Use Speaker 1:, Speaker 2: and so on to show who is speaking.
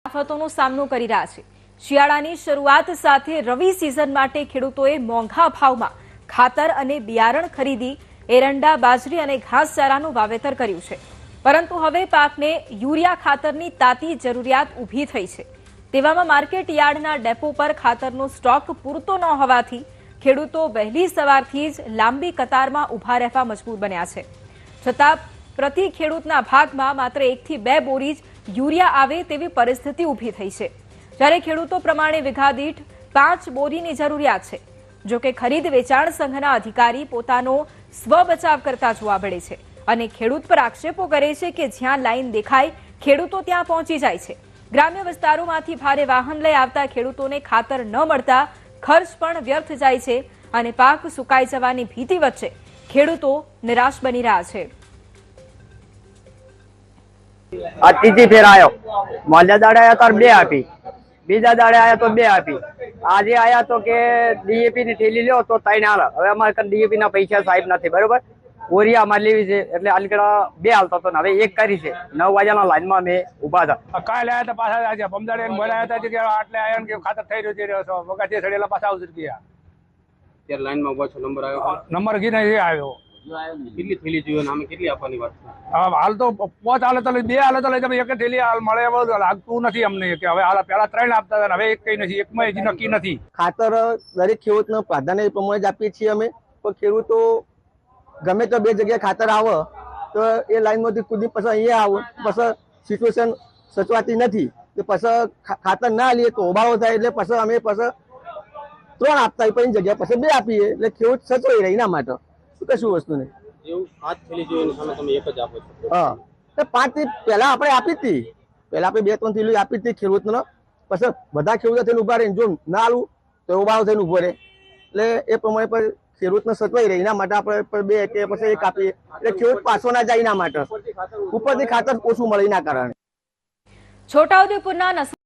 Speaker 1: આફતોનો સામનો કરી રહ્યા છે। શિયાળાની શરૂઆત સાથે રવિ સિઝન માટે ખેડૂતોએ મોંઘા ભાવમાં ખાતર અને બિયારણ ખરીદી એરંડા, બાજરી અને ઘાસચારાનું વાવેતર કર્યું છે, પરંતુ હવે પાકને યુરિયા ખાતરની તાતી જરૂરિયાત ઊભી થઈ છે। તેવામાં માર્કેટ યાર્ડના ડેપો પર ખાતરનો સ્ટોક પૂરતો ન હોવાથી ખેડૂતો વહેલી સવારથી જ લાંબી કતારમાં ઊભા રહેવા મજબૂર બન્યા છે। છતાં પ્રતિ ખેડૂતના ભાગમાં માત્ર 1 થી 2 બોરી જ યુરિયા આવે તેવી પરિસ્થિતિ ઊભી થઈ છે, જ્યારે ખેડૂતો પ્રમાણે વીઘા દીઠ 5 બોરીની જરૂરિયાત છે। જો કે ખરીદ વેચાણ સંઘના અધિકારી પોતાનો સ્વબચાવ કરતા જોવા મળે છે અને ખેડૂત પર આક્ષેપો કરે છે કે જ્યાં લાઈન દેખાય ખેડૂતો ત્યાં પહોંચી જાય છે। ગ્રામ્ય વિસ્તારોમાંથી ભારે વાહન લઈ આવતા ખેડૂતોને ખાતર ન મળતા ખર્ચ પણ વ્યર્થ જાય છે અને પાક સુકાઈ જવાની ભીતિ વચ્ચે ખેડૂતો નિરાશ બની રહ્યા છે।
Speaker 2: આ ત્રીજી ફેર આવ્યો, મોલ્યા દાડે આવ્યા તો 2 આપી, બીજા દાડે આવ્યા તો 2 આપી, આજે આવ્યા તો કે ડીએપી ની થેલી લ્યો તો 3 હાલ। હવે અમારે ડીએપી ના પૈસા સાહેબ નથી, બરોબર। ઓરિયા અમારે લેવી છે એટલે આલકડા 2 હાલતો હતો, હવે 1 કરી છે। 9 વાગ્યાના લાઈનમાં અમે ઉભા હતા।
Speaker 3: કાલે આવ્યા હતા, પાછા આજે બમદાડે મળ્યા હતા કે આટલે આવ્યા કે ખાતર થઈ રહ્યું છે, વગાડે સડેલા પાછા આવશે ગયા
Speaker 4: ત્યારે લાઈનમાં ઉભા છો। નંબર આવ્યો,
Speaker 3: નંબર ગીને આવ્યો।
Speaker 4: કેટલી થેલી જોઈએ નામે કેટલી આપવાની વાત છે?
Speaker 3: હાલ તો 5 હાલે તો 2 હાલે તો તમે 1 થેલી હાલ મળે એવું લાગતું નથી અમને કે હવે હાલ પેલા 3 આપતા હતા, હવે 1 કઈ નથી, એકમાં હજી નક્કી નથી।
Speaker 5: ખાતર દરેક ખેડૂતને પ્રાધાન્ય પ્રમાણે જ આપીએ છીએ અમે, પણ ખેડૂતો ગમે તો 2 જગ્યાએ ખાતર આવે તો એ લાઈનમાંથી કૂદી પછી અહીંયા આવો, પછી સિચ્યુએશન સચવાતી નથી, તો પછી ખાતર ના લઈએ તો હોબાળો થાય, એટલે પછી અમે પછી 3 આપતા હોય પણ જગ્યાએ પછી 2 આપીએ, એટલે ખેડૂત સચવાઈ રહે। એના માટે કશું વસ્તુ નહીં।
Speaker 4: એવું 5 થેલી જોઈએ સામે તમે 1 જ આપો છો?
Speaker 5: હા, તો 5 થી પહેલા આપણે આપી હતી, પહેલા આપણે 2-3 થેલી આપી હતી ખેડૂતને, પછી બધા ખેડૂતો થઈને ઉભા રહીને જો ના આલું તો ઉભારો થઈને ઉભો રહે, એટલે એ પ્રમાણે પણ ખેડૂતને સચવાઈ રહે। એના માટે આપણે 2 કે પછી 1 આપીએ, એટલે ખેડૂત પાછો ના જાય, એના માટે ઉપરથી ખાતર ઓછું મળે એના કારણે।
Speaker 1: છોટાઉદેપુરના